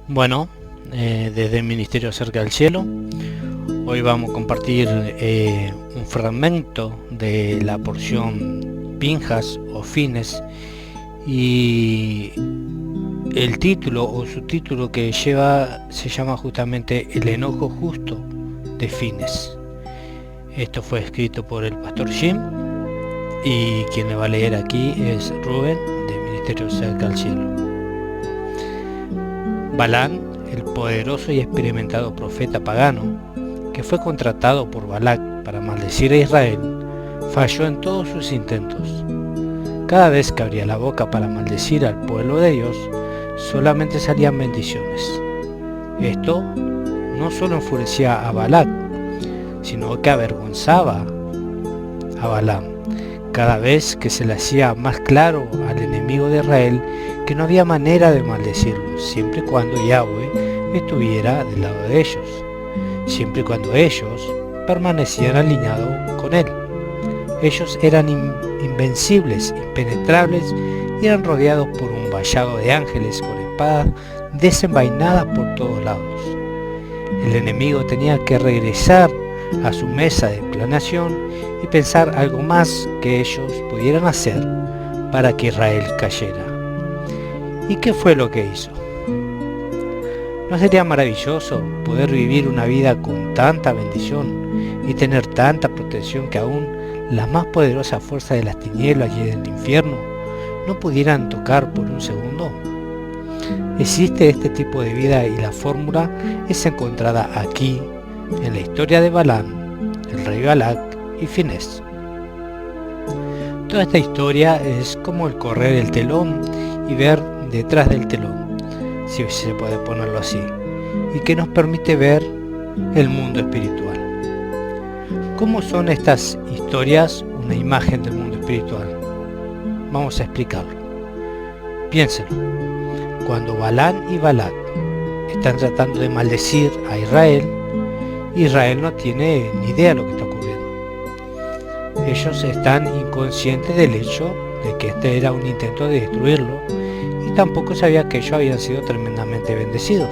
Bueno, desde el Ministerio Cerca del Cielo, hoy vamos a compartir un fragmento de la porción Pinjas o Fines, y el título o subtítulo que lleva se llama justamente El enojo justo de Fines. Esto fue escrito por el pastor Jim, y quien le va a leer aquí es Rubén del Ministerio Cerca del Cielo. Balán, el poderoso y experimentado profeta pagano, que fue contratado por Balac para maldecir a Israel, falló en todos sus intentos. Cada vez que abría la boca para maldecir al pueblo de Dios, solamente salían bendiciones. Esto no solo enfurecía a Balac, sino que avergonzaba a Balaam, cada vez que se le hacía más claro al enemigo de Israel que no había manera de maldecirlo, siempre y cuando Yahweh estuviera del lado de ellos, siempre y cuando ellos permanecían alineados con él. Ellos eran invencibles, impenetrables, y eran rodeados por un vallado de ángeles con espadas desenvainadas por todos lados. El enemigo tenía que regresar a su mesa de planeación y pensar algo más que ellos pudieran hacer para que Israel cayera. ¿Y qué fue lo que hizo? ¿No sería maravilloso poder vivir una vida con tanta bendición y tener tanta protección que aún las más poderosas fuerzas de las tinieblas y del infierno no pudieran tocar por un segundo? Existe este tipo de vida, y la fórmula es encontrada aquí en la historia de Balán, el rey Balac y Fines. Toda esta historia es como el correr el telón y ver detrás del telón, si se puede ponerlo así, y que nos permite ver el mundo espiritual. ¿Cómo son estas historias una imagen del mundo espiritual? Vamos a explicarlo. Piénselo. Cuando Balán y Balac están tratando de maldecir a Israel, Israel no tiene ni idea de lo que está ocurriendo. Ellos están inconscientes del hecho de que este era un intento de destruirlo, y tampoco sabía que ellos habían sido tremendamente bendecidos.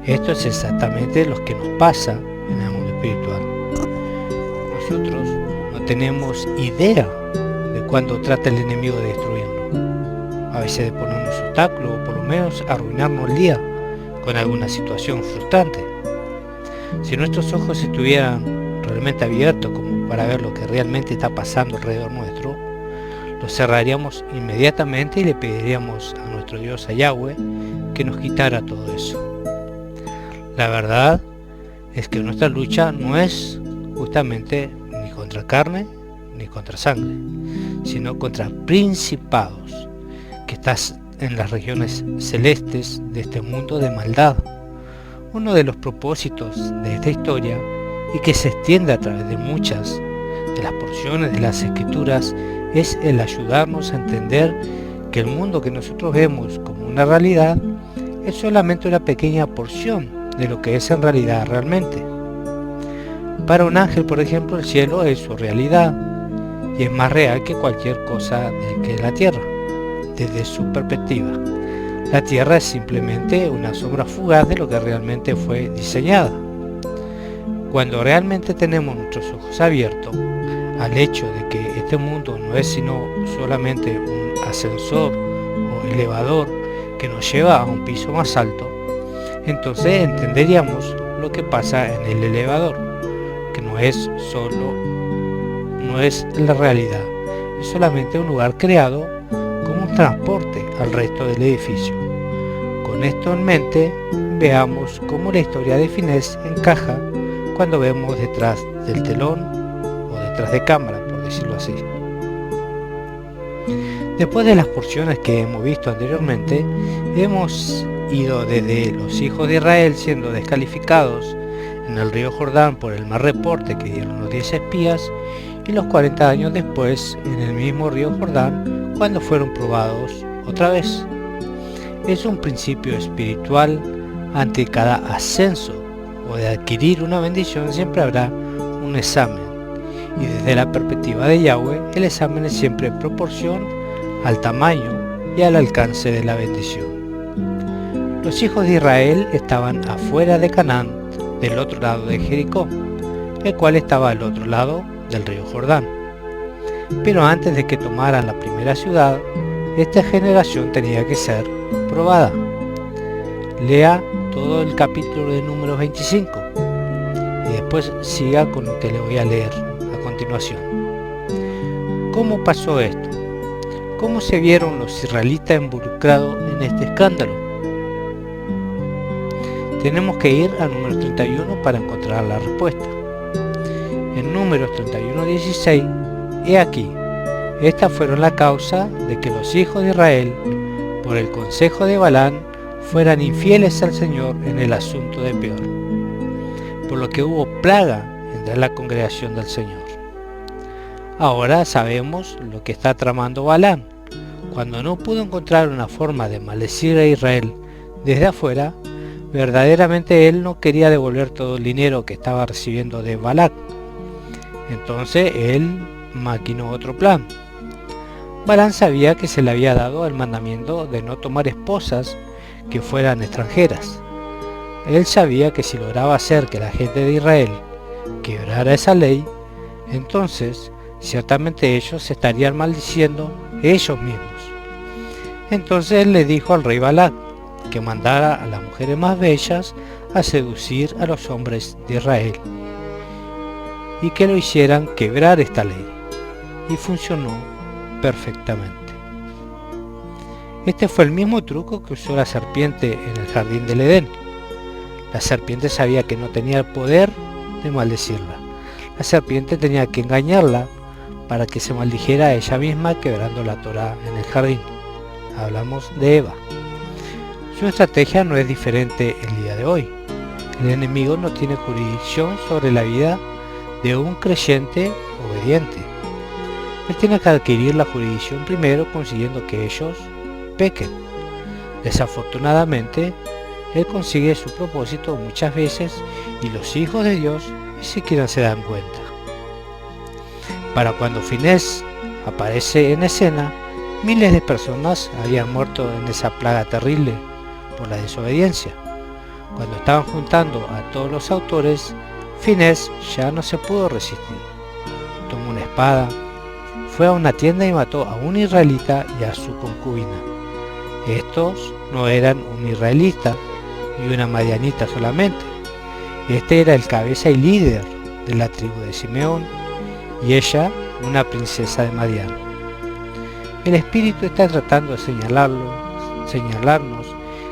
Esto es exactamente lo que nos pasa en el mundo espiritual. Nosotros no tenemos idea de cuándo trata el enemigo de destruirnos. A veces de ponernos obstáculos, o por lo menos arruinarnos el día con alguna situación frustrante. Si nuestros ojos estuvieran realmente abiertos como para ver lo que realmente está pasando alrededor nuestro, los cerraríamos inmediatamente y le pediríamos a nuestro Dios, a Yahweh, que nos quitara todo eso. La verdad es que nuestra lucha no es justamente ni contra carne ni contra sangre, sino contra principados que están en las regiones celestes de este mundo de maldad. Uno de los propósitos de esta historia, y que se extiende a través de muchas de las porciones de las escrituras, es el ayudarnos a entender que el mundo que nosotros vemos como una realidad es solamente una pequeña porción de lo que es en realidad realmente. Para un ángel, por ejemplo, el cielo es su realidad, y es más real que cualquier cosa que la tierra, desde su perspectiva. La tierra es simplemente una sombra fugaz de lo que realmente fue diseñada. Cuando realmente tenemos nuestros ojos abiertos al hecho de que este mundo no es sino solamente un ascensor o elevador que nos lleva a un piso más alto, entonces entenderíamos lo que pasa en el elevador, que no es la realidad, es solamente un lugar creado como un transporte al resto del edificio. Con esto en mente, veamos cómo la historia de Fines encaja cuando vemos detrás del telón o detrás de cámara, por decirlo así. Después de las porciones que hemos visto anteriormente, hemos ido desde los hijos de Israel siendo descalificados en el río Jordán por el mal reporte que dieron los 10 espías, y los 40 años después en el mismo río Jordán cuando fueron probados otra vez. Es un principio espiritual. Ante cada ascenso o de adquirir una bendición siempre habrá un examen, y desde la perspectiva de Yahweh el examen es siempre en proporción al tamaño y al alcance de la bendición. Los hijos de Israel estaban afuera de Canaán, del otro lado de Jericó, el cual estaba al otro lado del río Jordán. Pero antes de que tomaran la primera ciudad, esta generación tenía que ser probada. Lea todo el capítulo de Números 25 y después siga con lo que le voy a leer a continuación. ¿Cómo pasó esto? ¿Cómo se vieron los israelitas involucrados en este escándalo? Tenemos que ir a Números 31 para encontrar la respuesta. En Números 31:16, he aquí, estas fueron la causa de que los hijos de Israel, por el consejo de Balán, fueran infieles al Señor en el asunto de Peor, por lo que hubo plaga entre la congregación del Señor. Ahora sabemos lo que está tramando Balán. Cuando no pudo encontrar una forma de maldecir a Israel desde afuera, verdaderamente él no quería devolver todo el dinero que estaba recibiendo de Balac. Entonces él maquinó otro plan. Balán sabía que se le había dado el mandamiento de no tomar esposas que fueran extranjeras. Él sabía que si lograba hacer que la gente de Israel quebrara esa ley, entonces ciertamente ellos se estarían maldiciendo ellos mismos. Entonces él le dijo al rey Balac que mandara a las mujeres más bellas a seducir a los hombres de Israel y que lo hicieran quebrar esta ley, y funcionó perfectamente. Este fue el mismo truco que usó la serpiente en el jardín del Edén. La serpiente sabía que no tenía el poder de maldecirla. La serpiente tenía que engañarla para que se maldijera a ella misma quebrando la Torá en el jardín. Hablamos de Eva. Su estrategia no es diferente el día de hoy. El enemigo no tiene jurisdicción sobre la vida de un creyente obediente. Él tiene que adquirir la jurisdicción primero consiguiendo que ellos pequen. Desafortunadamente, él consigue su propósito muchas veces y los hijos de Dios ni siquiera se dan cuenta. Para cuando Finés aparece en escena, miles de personas habían muerto en esa plaga terrible por la desobediencia. Cuando estaban juntando a todos los autores, Finés ya no se pudo resistir. Tomó una espada, fue a una tienda y mató a un israelita y a su concubina. Estos no eran un israelita y una madianita solamente. Este era el cabeza y líder de la tribu de Simeón y ella una princesa de Madián. El Espíritu está tratando de señalarnos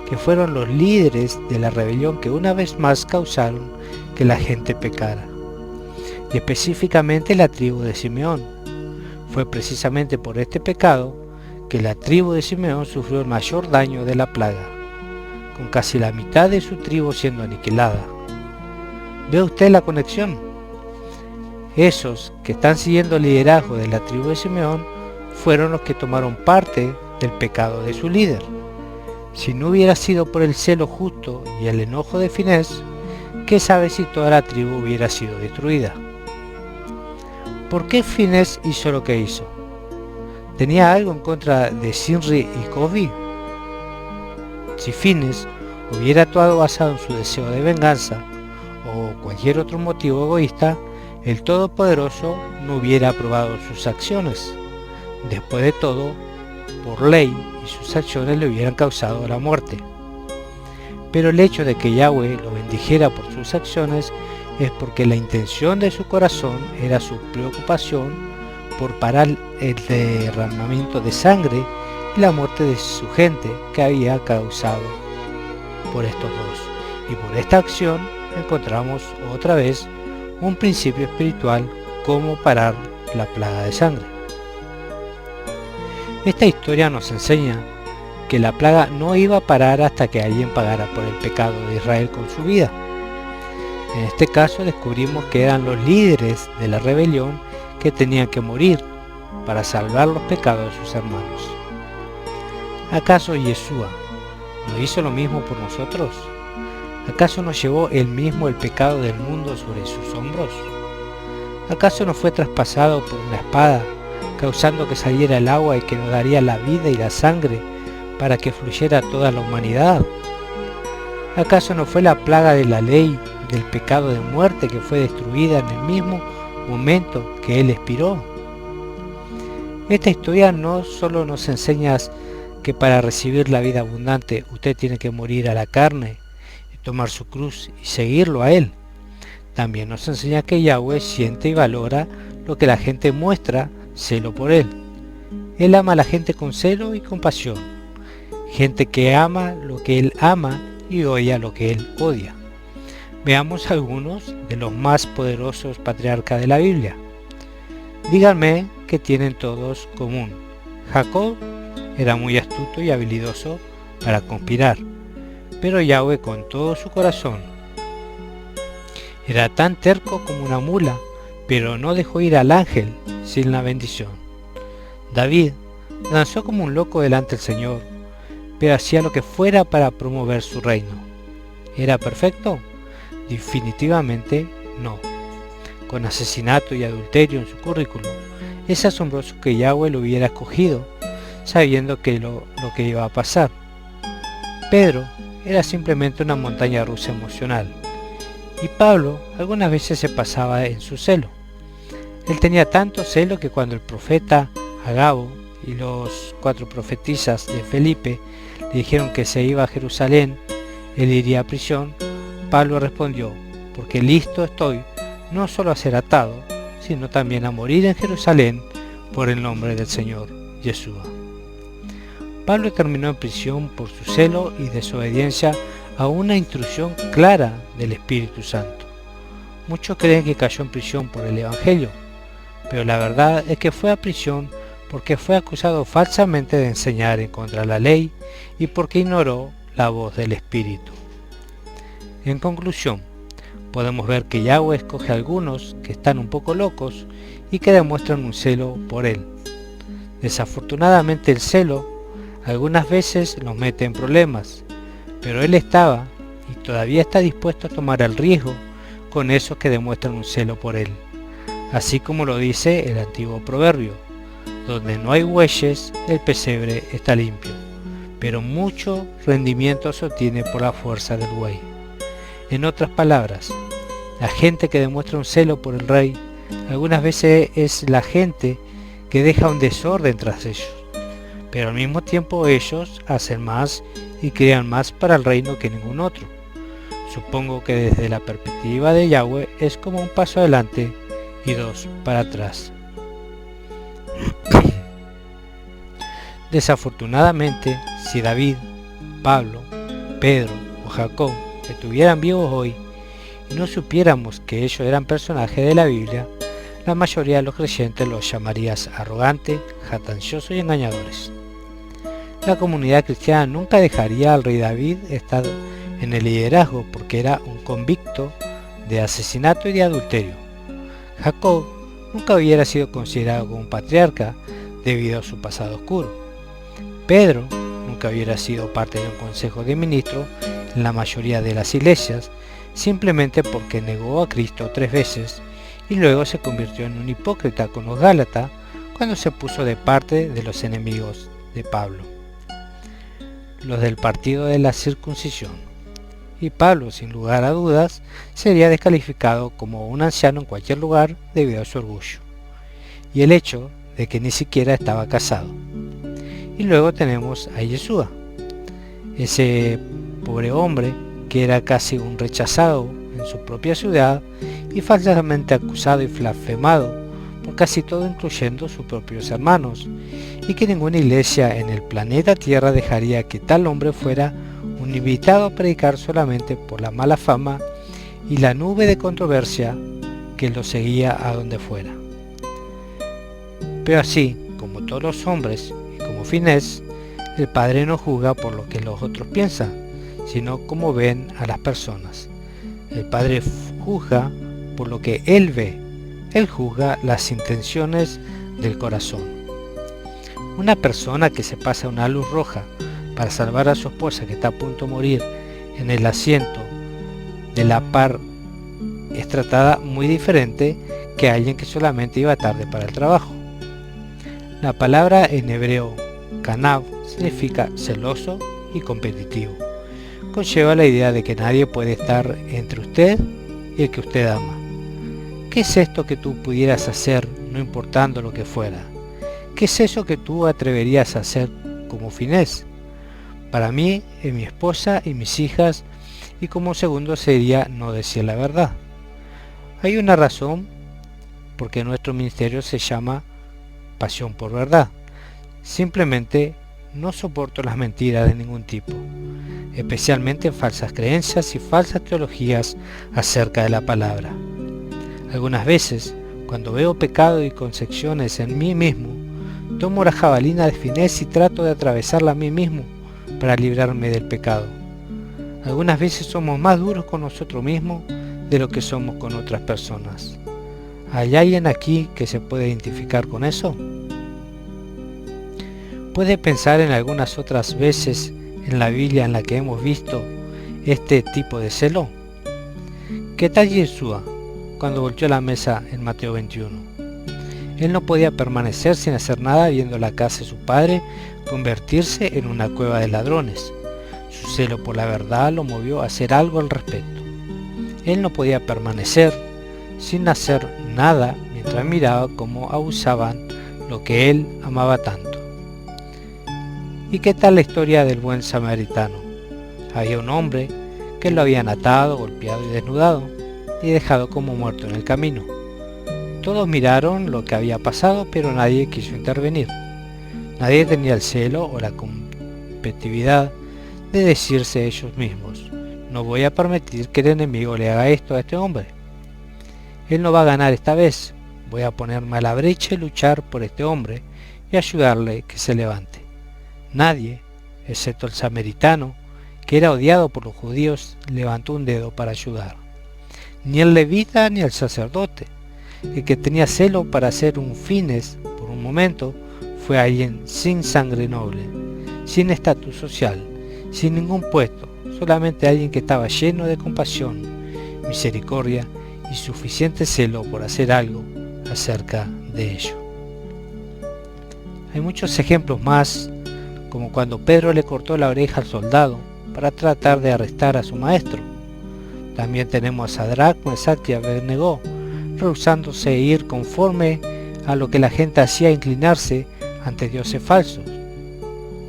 que fueron los líderes de la rebelión que una vez más causaron que la gente pecara, y específicamente la tribu de Simeón. Fue precisamente por este pecado que la tribu de Simeón sufrió el mayor daño de la plaga, con casi la mitad de su tribu siendo aniquilada. ¿Ve usted la conexión? Esos que están siguiendo el liderazgo de la tribu de Simeón fueron los que tomaron parte del pecado de su líder. Si no hubiera sido por el celo justo y el enojo de Finés, ¿qué sabe si toda la tribu hubiera sido destruida? ¿Por qué Finés hizo lo que hizo? ¿Tenía algo en contra de Sinri y Cosbi? Si Finés hubiera actuado basado en su deseo de venganza o cualquier otro motivo egoísta, el Todopoderoso no hubiera aprobado sus acciones. Después de todo, por ley, y sus acciones le hubieran causado la muerte. Pero el hecho de que Yahweh lo bendijera por sus acciones es porque la intención de su corazón era su preocupación por parar el derramamiento de sangre y la muerte de su gente que había causado por estos dos. Y por esta acción encontramos otra vez un principio espiritual: cómo parar la plaga de sangre. Esta historia nos enseña que la plaga no iba a parar hasta que alguien pagara por el pecado de Israel con su vida. En este caso descubrimos que eran los líderes de la rebelión que tenían que morir para salvar los pecados de sus hermanos. ¿Acaso Yeshua no hizo lo mismo por nosotros? ¿Acaso no llevó él mismo el pecado del mundo sobre sus hombros? ¿Acaso no fue traspasado por una espada, causando que saliera el agua y que nos daría la vida y la sangre para que fluyera toda la humanidad? ¿Acaso no fue la plaga de la ley del pecado de muerte que fue destruida en el mismo momento que él expiró? Esta historia no solo nos enseña que para recibir la vida abundante usted tiene que morir a la carne, y tomar su cruz y seguirlo a él. También nos enseña que Yahweh siente y valora lo que la gente muestra celo por él. Él ama a la gente con celo y compasión, gente que ama lo que él ama y odia lo que él odia. Veamos algunos de los más poderosos patriarcas de la Biblia. Díganme que tienen todos común. Jacob era muy astuto y habilidoso para conspirar, pero Yahweh con todo su corazón. Era tan terco como una mula, pero no dejó ir al ángel sin la bendición. David danzó como un loco delante del Señor, pero hacía lo que fuera para promover su reino. ¿Era perfecto? Definitivamente no. Con asesinato y adulterio en su currículum, es asombroso que Yahweh lo hubiera escogido, sabiendo que lo que iba a pasar. Pedro era simplemente una montaña rusa emocional, y Pablo algunas veces se pasaba en su celo. Él tenía tanto celo que cuando el profeta Agabo y los 4 profetisas de Felipe le dijeron que se iba a Jerusalén, él iría a prisión, Pablo respondió: porque listo estoy no solo a ser atado, sino también a morir en Jerusalén por el nombre del Señor Yeshua. Pablo terminó en prisión por su celo y desobediencia a una instrucción clara del Espíritu Santo. Muchos creen que cayó en prisión por el Evangelio, pero la verdad es que fue a prisión porque fue acusado falsamente de enseñar en contra de la ley y porque ignoró la voz del Espíritu. En conclusión, podemos ver que Yahweh escoge a algunos que están un poco locos y que demuestran un celo por él. Desafortunadamente el celo algunas veces los mete en problemas, pero él estaba y todavía está dispuesto a tomar el riesgo con esos que demuestran un celo por él. Así como lo dice el antiguo proverbio: donde no hay bueyes, el pesebre está limpio, pero mucho rendimiento se obtiene por la fuerza del buey. En otras palabras, la gente que demuestra un celo por el rey, algunas veces es la gente que deja un desorden tras ellos, pero al mismo tiempo ellos hacen más y crean más para el reino que ningún otro. Supongo que desde la perspectiva de Yahweh es como un paso adelante y 2 para atrás. Desafortunadamente, si David, Pablo, Pedro o Jacob estuvieran vivos hoy y no supiéramos que ellos eran personajes de la Biblia, la mayoría de los creyentes los llamarías arrogantes, jactanciosos y engañadores. La comunidad cristiana nunca dejaría al rey David estar en el liderazgo porque era un convicto de asesinato y de adulterio. Jacob nunca hubiera sido considerado como un patriarca debido a su pasado oscuro. Pedro nunca hubiera sido parte de un consejo de ministros en la mayoría de las iglesias, simplemente porque negó a Cristo 3 veces y luego se convirtió en un hipócrita con los Gálatas cuando se puso de parte de los enemigos de Pablo, los del partido de la circuncisión. Y Pablo, sin lugar a dudas, sería descalificado como un anciano en cualquier lugar debido a su orgullo y el hecho de que ni siquiera estaba casado. Y luego tenemos a Yeshua, ese pobre hombre que era casi un rechazado en su propia ciudad y falsamente acusado y blasfemado por casi todo, incluyendo sus propios hermanos, y que ninguna iglesia en el planeta Tierra dejaría que tal hombre fuera un invitado a predicar solamente por la mala fama y la nube de controversia que lo seguía a donde fuera. Pero así como todos los hombres y como Finés, el Padre no juzga por lo que los otros piensan, sino como ven a las personas. El Padre juzga por lo que Él ve. Él juzga las intenciones del corazón. Una persona que se pasa una luz roja para salvar a su esposa que está a punto de morir en el asiento de la par es tratada muy diferente que alguien que solamente iba tarde para el trabajo. La palabra en hebreo, Canav, significa celoso y competitivo. conlleva la idea de que nadie puede estar entre usted y el que usted ama. ¿Qué es esto que tú pudieras hacer no importando lo que fuera? ¿Qué es eso que tú atreverías a hacer como Finés? Para mí, es mi esposa y mis hijas, y como segundo sería no decir la verdad. Hay una razón porque nuestro ministerio se llama Pasión por Verdad. Simplemente no soporto las mentiras de ningún tipo, especialmente falsas creencias y falsas teologías acerca de la palabra. Algunas veces, cuando veo pecado y concepciones en mí mismo, tomo la jabalina de Finés y trato de atravesarla a mí mismo para librarme del pecado. Algunas veces somos más duros con nosotros mismos de lo que somos con otras personas. ¿Hay alguien aquí que se puede identificar con eso? ¿Puede pensar en algunas otras veces en la Biblia en la que hemos visto este tipo de celo? ¿Qué tal Yeshua cuando volteó la mesa en Mateo 21? Él no podía permanecer sin hacer nada viendo la casa de su padre convertirse en una cueva de ladrones. Su celo por la verdad lo movió a hacer algo al respecto. Él no podía permanecer sin hacer nada mientras miraba cómo abusaban lo que él amaba tanto. ¿Y qué tal la historia del buen samaritano? Había un hombre que lo habían atado, golpeado y desnudado y dejado como muerto en el camino. Todos miraron lo que había pasado, pero nadie quiso intervenir. Nadie tenía el celo o la competitividad de decirse ellos mismos: no voy a permitir que el enemigo le haga esto a este hombre. Él no va a ganar esta vez. Voy a ponerme a la brecha y luchar por este hombre y ayudarle que se levante. Nadie, excepto el samaritano, que era odiado por los judíos, levantó un dedo para ayudar. Ni el levita ni el sacerdote. El que tenía celo para hacer un Finés por un momento fue alguien sin sangre noble, sin estatus social, sin ningún puesto, solamente alguien que estaba lleno de compasión, misericordia y suficiente celo por hacer algo acerca de ello. Hay muchos ejemplos más, como cuando Pedro le cortó la oreja al soldado para tratar de arrestar a su maestro. También tenemos a Sadrach, Mesach y Abednego rehusándose ir conforme a lo que la gente hacía, inclinarse ante dioses falsos.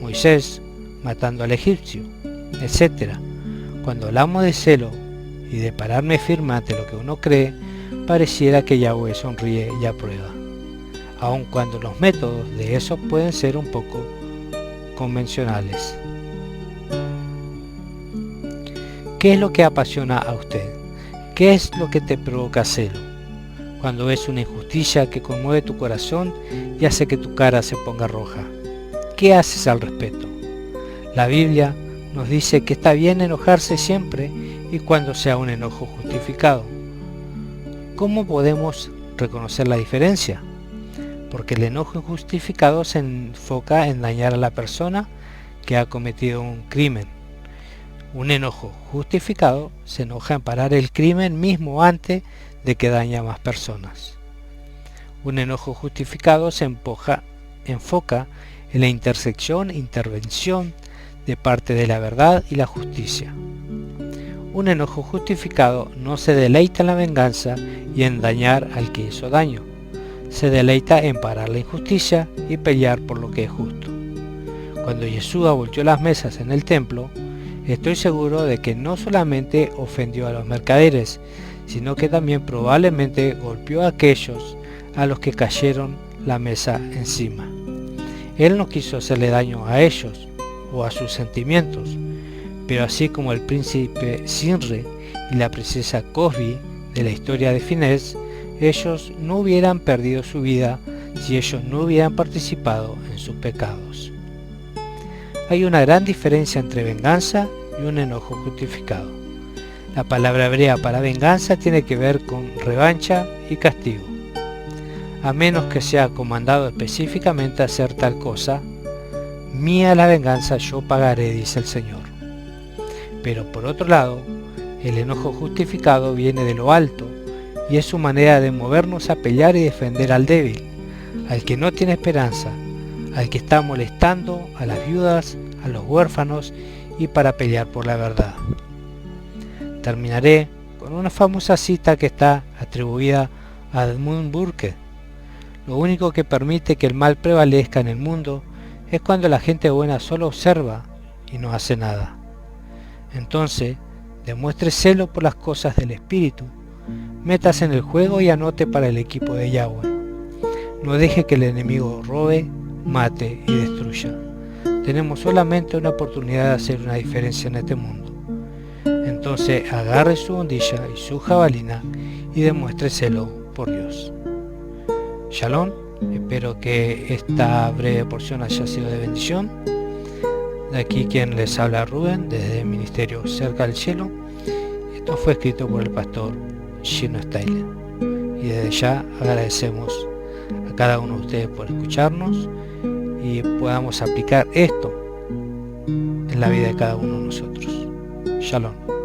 Moisés matando al egipcio, etc. Cuando hablamos de celo y de pararme firme ante lo que uno cree, pareciera que Yahweh sonríe y aprueba, aun cuando los métodos de eso pueden ser un poco convencionales. ¿Qué es lo que apasiona a usted? ¿Qué es lo que te provoca celo? Cuando ves una injusticia que conmueve tu corazón y hace que tu cara se ponga roja, ¿qué haces al respecto? La Biblia nos dice que está bien enojarse siempre y cuando sea un enojo justificado. ¿Cómo podemos reconocer la diferencia? Porque el enojo injustificado se enfoca en dañar a la persona que ha cometido un crimen. Un enojo justificado se enoja en parar el crimen mismo antes de que dañe a más personas. Un enojo justificado se enfoca en la intervención de parte de la verdad y la justicia. Un enojo justificado no se deleita en la venganza y en dañar al que hizo daño. Se deleita en parar la injusticia y pelear por lo que es justo. Cuando Yeshua volteó las mesas en el templo, estoy seguro de que no solamente ofendió a los mercaderes, sino que también probablemente golpeó a aquellos a los que cayeron la mesa encima. Él no quiso hacerle daño a ellos o a sus sentimientos, pero así como el príncipe Sinre y la princesa Cosby de la historia de Finés, ellos no hubieran perdido su vida si ellos no hubieran participado en sus pecados. Hay una gran diferencia entre venganza y un enojo justificado. La palabra hebrea para venganza tiene que ver con revancha y castigo. A menos que sea comandado específicamente a hacer tal cosa, mía la venganza, yo pagaré, dice el Señor. Pero por otro lado, el enojo justificado viene de lo alto y es su manera de movernos a pelear y defender al débil, al que no tiene esperanza, al que está molestando a las viudas, a los huérfanos y para pelear por la verdad. Terminaré con una famosa cita que está atribuida a Edmund Burke. Lo único que permite que el mal prevalezca en el mundo es cuando la gente buena solo observa y no hace nada. Entonces, demuestre celo por las cosas del espíritu, métase en el juego y anote para el equipo de Yahweh. No deje que el enemigo robe, mate y destruya. Tenemos solamente una oportunidad de hacer una diferencia en este mundo. Entonces agarre su hondilla y su jabalina y demuéstreselo por Dios. Shalom, espero que esta breve porción haya sido de bendición. De aquí quien les habla, Rubén, desde el Ministerio Cerca del Cielo. Esto fue escrito por el pastor Gino Steiler. Y desde ya agradecemos a cada uno de ustedes por escucharnos y podamos aplicar esto en la vida de cada uno de nosotros. Shalom.